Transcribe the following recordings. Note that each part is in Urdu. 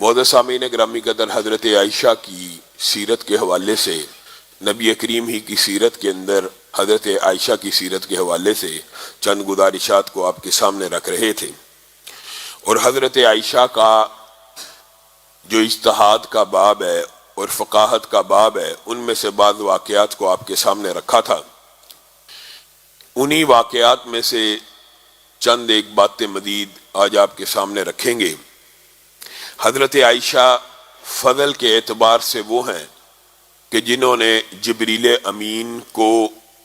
معزز سامعین گرامی قدر، حضرت عائشہ کی سیرت کے حوالے سے نبی کریم ہی کی سیرت کے اندر حضرت عائشہ کی سیرت کے حوالے سے چند گزارشات کو آپ کے سامنے رکھ رہے تھے، اور حضرت عائشہ کا جو اجتہاد کا باب ہے اور فقاہت کا باب ہے ان میں سے بعض واقعات کو آپ کے سامنے رکھا تھا۔ انہی واقعات میں سے چند ایک باتیں مزید آج آپ کے سامنے رکھیں گے۔ حضرت عائشہ فضل کے اعتبار سے وہ ہیں کہ جنہوں نے جبریل امین کو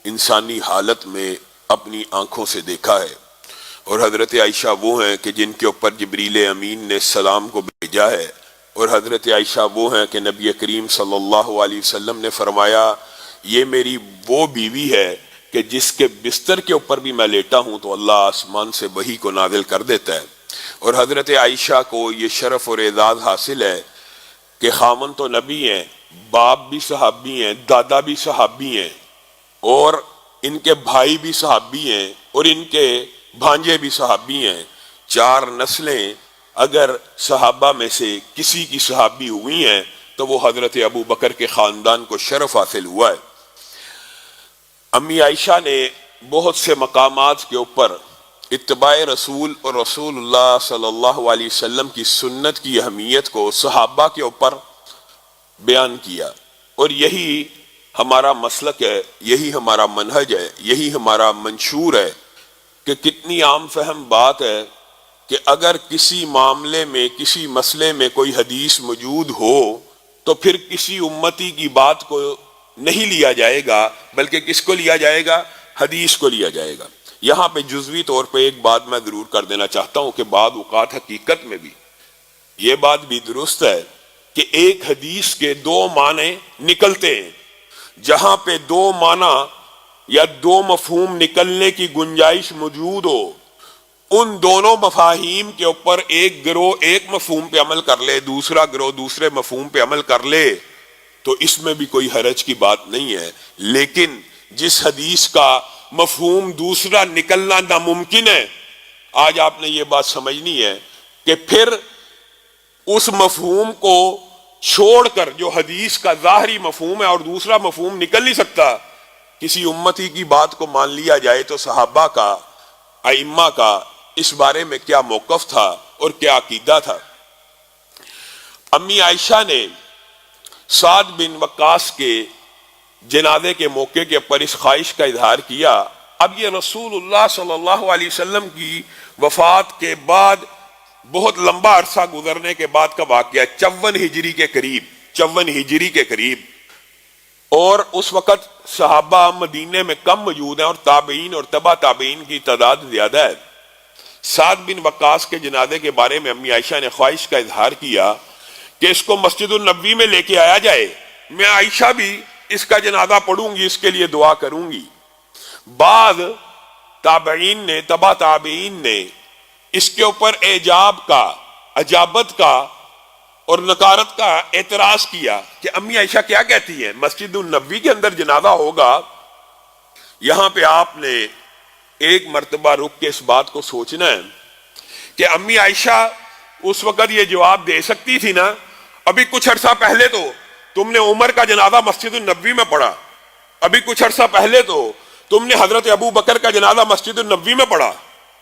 انسانی حالت میں اپنی آنکھوں سے دیکھا ہے، اور حضرت عائشہ وہ ہیں کہ جن کے اوپر جبریل امین نے سلام کو بھیجا ہے، اور حضرت عائشہ وہ ہیں کہ نبی کریم صلی اللہ علیہ وسلم نے فرمایا یہ میری وہ بیوی ہے کہ جس کے بستر کے اوپر بھی میں لیٹا ہوں تو اللہ آسمان سے وحی کو نازل کر دیتا ہے۔ اور حضرت عائشہ کو یہ شرف اور اعزاز حاصل ہے کہ خامن تو نبی ہیں، باپ بھی صحابی ہیں، دادا بھی صحابی ہیں، اور ان کے بھائی بھی صحابی ہیں، اور ان کے بھانجے بھی صحابی ہیں۔ چار نسلیں اگر صحابہ میں سے کسی کی صحابی ہوئی ہیں تو وہ حضرت ابو بکر کے خاندان کو شرف حاصل ہوا ہے۔ امی عائشہ نے بہت سے مقامات کے اوپر اتباع رسول اور رسول اللہ صلی اللہ علیہ وسلم کی سنت کی اہمیت کو صحابہ کے اوپر بیان کیا، اور یہی ہمارا مسلک ہے، یہی ہمارا منہج ہے، یہی ہمارا منشور ہے کہ کتنی عام فہم بات ہے کہ اگر کسی معاملے میں کسی مسئلے میں کوئی حدیث موجود ہو تو پھر کسی امتی کی بات کو نہیں لیا جائے گا، بلکہ کس کو لیا جائے گا؟ حدیث کو لیا جائے گا۔ یہاں پہ جزوی طور پہ ایک بات میں ضرور کر دینا چاہتا ہوں کہ بعض اوقات حقیقت میں بھی یہ بات بھی درست ہے کہ ایک حدیث کے دو معنی نکلتے ہیں۔ جہاں پہ دو معنی یا دو مفہوم نکلنے کی گنجائش موجود ہو، ان دونوں مفاہیم کے اوپر ایک گروہ ایک مفہوم پہ عمل کر لے، دوسرا گروہ دوسرے مفہوم پہ عمل کر لے تو اس میں بھی کوئی حرج کی بات نہیں ہے۔ لیکن جس حدیث کا مفہوم دوسرا نکلنا ناممکن ہے، آج آپ نے یہ بات سمجھنی ہے کہ پھر اس مفہوم کو چھوڑ کر جو حدیث کا ظاہری مفہوم ہے اور دوسرا مفہوم نکل نہیں سکتا، کسی امتی کی بات کو مان لیا جائے تو صحابہ کا، ائمہ کا اس بارے میں کیا موقف تھا اور کیا عقیدہ تھا۔ امی عائشہ نے سعد بن وقاص کے جنازے کے موقع کے اوپر اس خواہش کا اظہار کیا۔ اب یہ رسول اللہ صلی اللہ علیہ وسلم کی وفات کے بعد بہت لمبا عرصہ گزرنے کے بعد کا واقعہ، 54 ہجری کے قریب، اور اس وقت صحابہ مدینے میں کم موجود ہیں اور تابعین اور تبع تابعین کی تعداد زیادہ ہے۔ سعد بن وقاص کے جنازے کے بارے میں امی عائشہ نے خواہش کا اظہار کیا کہ اس کو مسجد النبوی میں لے کے آیا جائے، میں عائشہ بھی اس کا جنازہ پڑھوں گی، اس کے لیے دعا کروں گی۔ بعض تابعین نے، تبع تابعین نے اس کے اوپر اعجاب کا، عجابت کا اور نکارت کا اعتراض کیا کہ امی عائشہ کیا کہتی ہیں، مسجد النبوی کے اندر جنازہ ہوگا۔ یہاں پہ آپ نے ایک مرتبہ رک کے اس بات کو سوچنا ہے کہ امی عائشہ اس وقت یہ جواب دے سکتی تھی نا، ابھی کچھ عرصہ پہلے تو تم نے عمر کا جنازہ مسجد النبوی میں پڑھا، ابھی کچھ عرصہ پہلے تو تم نے حضرت ابو بکر کا جنازہ مسجد النبوی میں پڑھا۔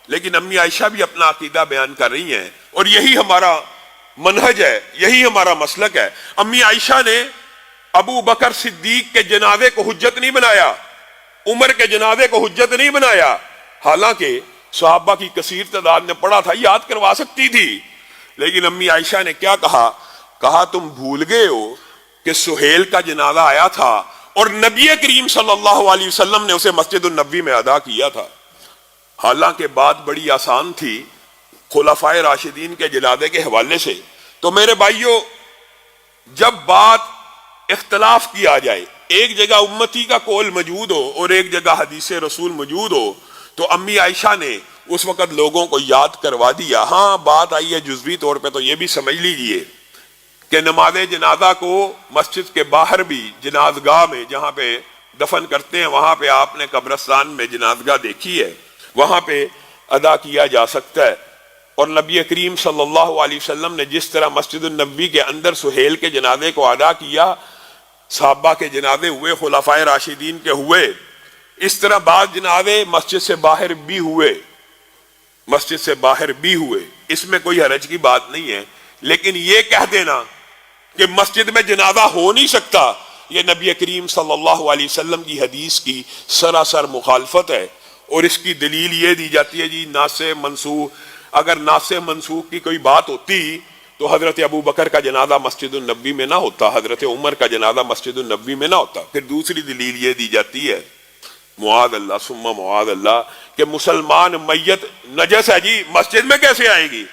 لیکن امی عائشہ بھی اپنا عقیدہ بیان کر رہی ہیں، اور یہی ہمارا منہج ہے، یہی ہمارا مسلک ہے۔ امی عائشہ نے ابو بکر صدیق کے جنازے کو حجت نہیں بنایا، عمر کے جنازے کو حجت نہیں بنایا، حالانکہ صحابہ کی کثیر تعداد نے پڑھا تھا، یاد کروا سکتی تھی۔ لیکن امی عائشہ نے کیا کہا تم بھول گئے ہو کہ سہیل کا جنازہ آیا تھا اور نبی کریم صلی اللہ علیہ وسلم نے اسے مسجد النبوی میں ادا کیا تھا۔ حالانکہ بات بڑی آسان تھی خلفائے راشدین کے جنازے کے حوالے سے۔ تو میرے بھائیوں، جب بات اختلاف کی آ جائے، ایک جگہ امتی کا قول موجود ہو اور ایک جگہ حدیث رسول موجود ہو، تو امی عائشہ نے اس وقت لوگوں کو یاد کروا دیا۔ ہاں بات آئی ہے جزوی طور پہ تو یہ بھی سمجھ لیجئے کہ نماز جنازہ کو مسجد کے باہر بھی جنازگاہ میں جہاں پہ دفن کرتے ہیں، وہاں پہ آپ نے قبرستان میں جنازگاہ دیکھی ہے، وہاں پہ ادا کیا جا سکتا ہے۔ اور نبی کریم صلی اللہ علیہ وسلم نے جس طرح مسجد النبوی کے اندر سہیل کے جنازے کو ادا کیا، صحابہ کے جنازے ہوئے، خلفائے راشدین کے ہوئے، اس طرح بعض جنازے مسجد سے باہر بھی ہوئے، مسجد سے باہر بھی ہوئے، اس میں کوئی حرج کی بات نہیں ہے۔ لیکن یہ کہہ دینا کہ مسجد میں جنازہ ہو نہیں سکتا، یہ نبی کریم صلی اللہ علیہ وسلم کی حدیث کی سراسر مخالفت ہے۔ اور اس کی دلیل یہ دی جاتی ہے جی ناسخ منسوخ، اگر ناسخ منسوخ کی کوئی بات ہوتی تو حضرت ابو بکر کا جنازہ مسجد النبوی میں نہ ہوتا، حضرت عمر کا جنازہ مسجد النبوی میں نہ ہوتا۔ پھر دوسری دلیل یہ دی جاتی ہے، معاذ اللہ ثم معاذ اللہ، کہ مسلمان میت نجس ہے جی، مسجد میں کیسے آئے گی؟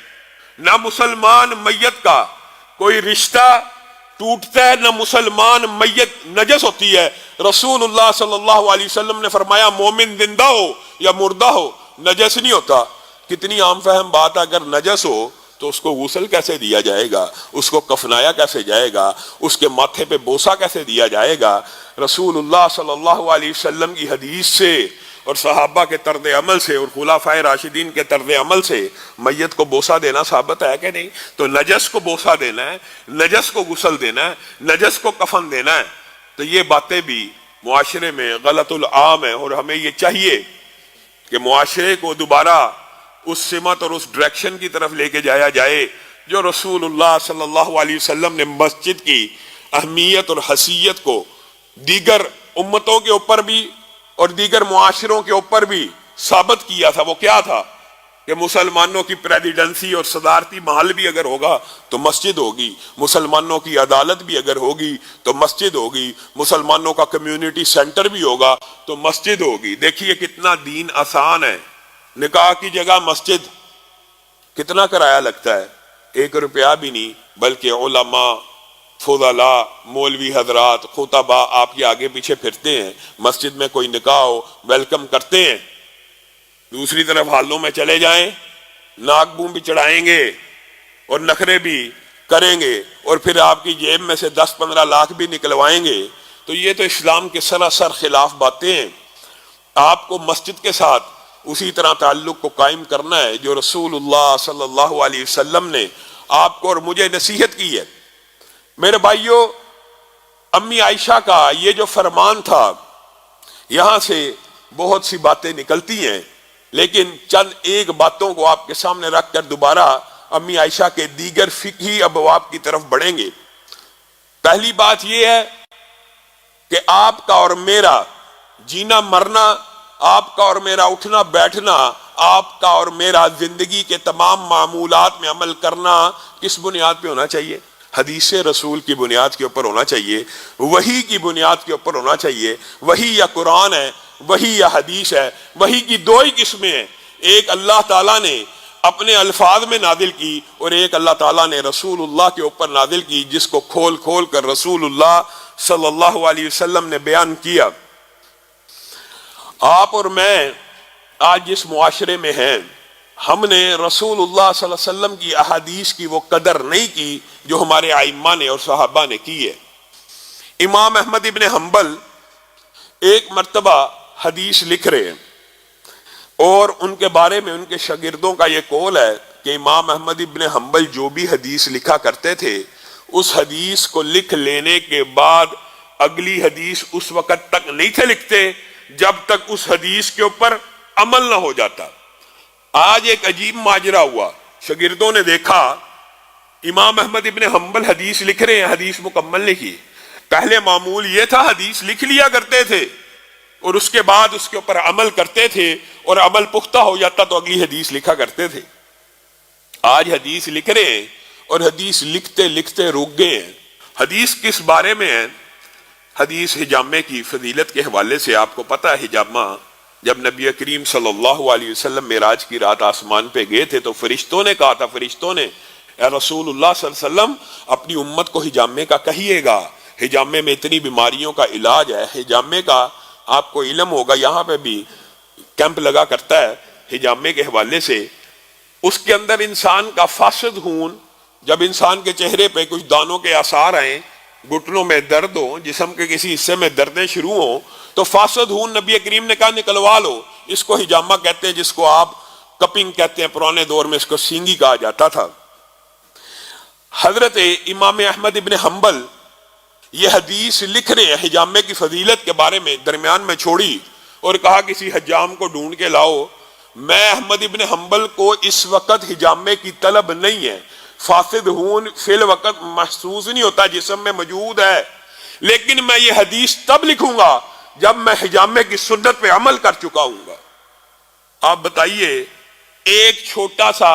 نہ مسلمان میت کا کوئی رشتہ ٹوٹتا ہے، نہ مسلمان میت نجس ہوتی ہے۔ رسول اللہ صلی اللہ علیہ وسلم نے فرمایا مومن زندہ ہو یا مردہ ہو نجس نہیں ہوتا۔ کتنی عام فہم بات ہے، اگر نجس ہو تو اس کو غسل کیسے دیا جائے گا، اس کو کفنایا کیسے جائے گا، اس کے ماتھے پہ بوسہ کیسے دیا جائے گا؟ رسول اللہ صلی اللہ علیہ وسلم کی حدیث سے اور صحابہ کے طرز عمل سے اور خلفائے راشدین کے طرز عمل سے میت کو بوسہ دینا ثابت ہے کہ نہیں؟ تو نجس کو بوسہ دینا ہے، نجس کو غسل دینا ہے، نجس کو کفن دینا ہے، تو یہ باتیں بھی معاشرے میں غلط العام ہے۔ اور ہمیں یہ چاہیے کہ معاشرے کو دوبارہ اس سمت اور اس ڈائریکشن کی طرف لے کے جایا جائے جو رسول اللہ صلی اللہ علیہ وسلم نے مسجد کی اہمیت اور حیثیت کو دیگر امتوں کے اوپر بھی اور دیگر معاشروں کے اوپر بھی ثابت کیا تھا۔ وہ کیا تھا کہ مسلمانوں کی پریزیڈنسی اور صدارتی محل بھی اگر ہوگا تو مسجد ہوگی، مسلمانوں کی عدالت بھی اگر ہوگی تو مسجد ہوگی، مسلمانوں کا کمیونٹی سینٹر بھی ہوگا تو مسجد ہوگی۔ دیکھیے کتنا دین آسان ہے۔ نکاح کی جگہ مسجد، کتنا کرایہ لگتا ہے؟ 1 روپیہ بھی نہیں، بلکہ علماء، فضلاء، مولوی حضرات، خطبہ آپ کے آگے پیچھے پھرتے ہیں، مسجد میں کوئی نکاح ہو ویلکم کرتے ہیں۔ دوسری طرف حالوں میں چلے جائیں، ناک بوم بھی چڑھائیں گے اور نخرے بھی کریں گے اور پھر آپ کی جیب میں سے 10-15 لاکھ بھی نکلوائیں گے۔ تو یہ تو اسلام کے سراسر خلاف باتیں ہیں۔ آپ کو مسجد کے ساتھ اسی طرح تعلق کو قائم کرنا ہے جو رسول اللہ صلی اللہ علیہ وسلم نے آپ کو اور مجھے نصیحت کی ہے۔ میرے بھائیوں، امی عائشہ کا یہ جو فرمان تھا، یہاں سے بہت سی باتیں نکلتی ہیں، لیکن چند ایک باتوں کو آپ کے سامنے رکھ کر دوبارہ امی عائشہ کے دیگر فقہی ابواب کی طرف بڑھیں گے۔ پہلی بات یہ ہے کہ آپ کا اور میرا جینا مرنا، آپ کا اور میرا اٹھنا بیٹھنا، آپ کا اور میرا زندگی کے تمام معمولات میں عمل کرنا کس بنیاد پہ ہونا چاہیے؟ حدیث رسول کی بنیاد کے اوپر ہونا چاہیے، وحی کی بنیاد کے اوپر ہونا چاہیے۔ وحی یا قرآن ہے، وحی یا حدیث ہے۔ وحی کی دو ہی قسمیں ہیں، ایک اللہ تعالیٰ نے اپنے الفاظ میں نازل کی اور ایک اللہ تعالیٰ نے رسول اللہ کے اوپر نازل کی، جس کو کھول کھول کر رسول اللہ صلی اللہ علیہ وسلم نے بیان کیا۔ آپ اور میں آج جس معاشرے میں ہیں، ہم نے رسول اللہ صلی اللہ علیہ وسلم کی احادیث کی وہ قدر نہیں کی جو ہمارے ائمہ نے اور صحابہ نے کی ہے۔ امام احمد ابن حنبل ایک مرتبہ حدیث لکھ رہے ہیں اور ان کے بارے میں ان کے شاگردوں کا یہ قول ہے کہ امام احمد ابن حنبل جو بھی حدیث لکھا کرتے تھے، اس حدیث کو لکھ لینے کے بعد اگلی حدیث اس وقت تک نہیں تھے لکھتے جب تک اس حدیث کے اوپر عمل نہ ہو جاتا۔ آج ایک عجیب ماجرا ہوا، شاگردوں نے دیکھا امام احمد ابن حنبل حدیث لکھ رہے ہیں، حدیث مکمل لکھی۔ پہلے معمول یہ تھا حدیث لکھ لیا کرتے تھے اور اس کے بعد اس کے اوپر عمل کرتے تھے، اور عمل پختہ ہو جاتا تو اگلی حدیث لکھا کرتے تھے۔ آج حدیث لکھ رہے ہیں اور حدیث لکھتے لکھتے رک گئے ہیں۔ حدیث کس بارے میں ہے؟ حدیث حجامے کی فضیلت کے حوالے سے۔ آپ کو پتہ ہے حجامہ جب نبی کریم صلی اللہ علیہ وسلم معراج کی رات آسمان پہ گئے تھے تو فرشتوں نے کہا تھا، فرشتوں نے اے رسول اللہ صلی اللہ علیہ وسلم اپنی امت کو حجامے کا کہیے گا، حجامے میں اتنی بیماریوں کا علاج ہے، حجامے کا آپ کو علم ہوگا، یہاں پہ بھی کیمپ لگا کرتا ہے حجامے کے حوالے سے۔ اس کے اندر انسان کا فاسد خون، جب انسان کے چہرے پہ کچھ دانوں کے آثار آئیں، گھٹنوں میں درد ہو، جسم کے کسی حصے میں دردیں شروع ہوں، تو فاسد خون نبی کریم نے کہا نکلوا لو، اس کو حجامہ کہتے ہیں، جس کو آپ کپنگ کہتے ہیں، پرانے دور میں اس کو سینگی کہا جاتا تھا۔ حضرت امام احمد ابن حنبل یہ حدیث لکھ رہے ہیں حجامے کی فضیلت کے بارے میں، درمیان میں چھوڑی اور کہا کسی حجام کو ڈھونڈ کے لاؤ۔ میں احمد ابن حنبل کو اس وقت حجامے کی طلب نہیں ہے، فاسد ہون فی الوقت محسوس نہیں ہوتا، جسم میں موجود ہے، لیکن میں یہ حدیث تب لکھوں گا جب میں حجامے کی سنت پہ عمل کر چکا ہوں گا۔ آپ بتائیے، ایک چھوٹا سا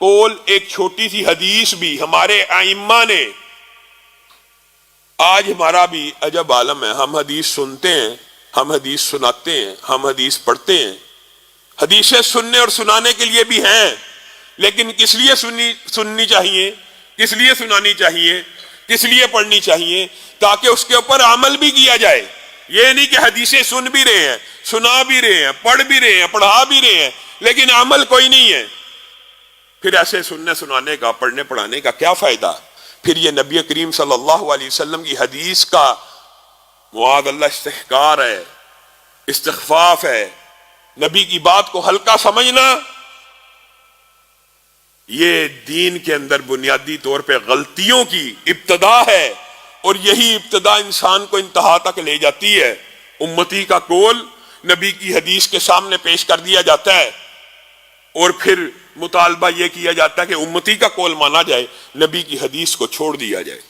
قول، ایک چھوٹی سی حدیث بھی ہمارے ائمہ نے، آج ہمارا بھی عجب عالم ہے، ہم حدیث سنتے ہیں، ہم حدیث سناتے ہیں، ہم حدیث پڑھتے ہیں، حدیثیں سننے اور سنانے کے لیے بھی ہیں، لیکن کس لیے سننی چاہیے، کس لیے سنانی چاہیے، کس لیے پڑھنی چاہیے؟ تاکہ اس کے اوپر عمل بھی کیا جائے۔ یہ نہیں کہ حدیثیں سن بھی رہے ہیں، سنا بھی رہے ہیں، پڑھ بھی رہے ہیں، پڑھا بھی رہے ہیں، لیکن عمل کوئی نہیں ہے، پھر ایسے سننے سنانے کا، پڑھنے پڑھانے کا کیا فائدہ؟ پھر یہ نبی کریم صلی اللہ علیہ وسلم کی حدیث کا معاذ اللہ استحقار ہے، استخفاف ہے، نبی کی بات کو ہلکا سمجھنا، یہ دین کے اندر بنیادی طور پہ غلطیوں کی ابتدا ہے، اور یہی ابتدا انسان کو انتہا تک لے جاتی ہے۔ امتی کا قول نبی کی حدیث کے سامنے پیش کر دیا جاتا ہے، اور پھر مطالبہ یہ کیا جاتا ہے کہ امتی کا قول مانا جائے، نبی کی حدیث کو چھوڑ دیا جائے۔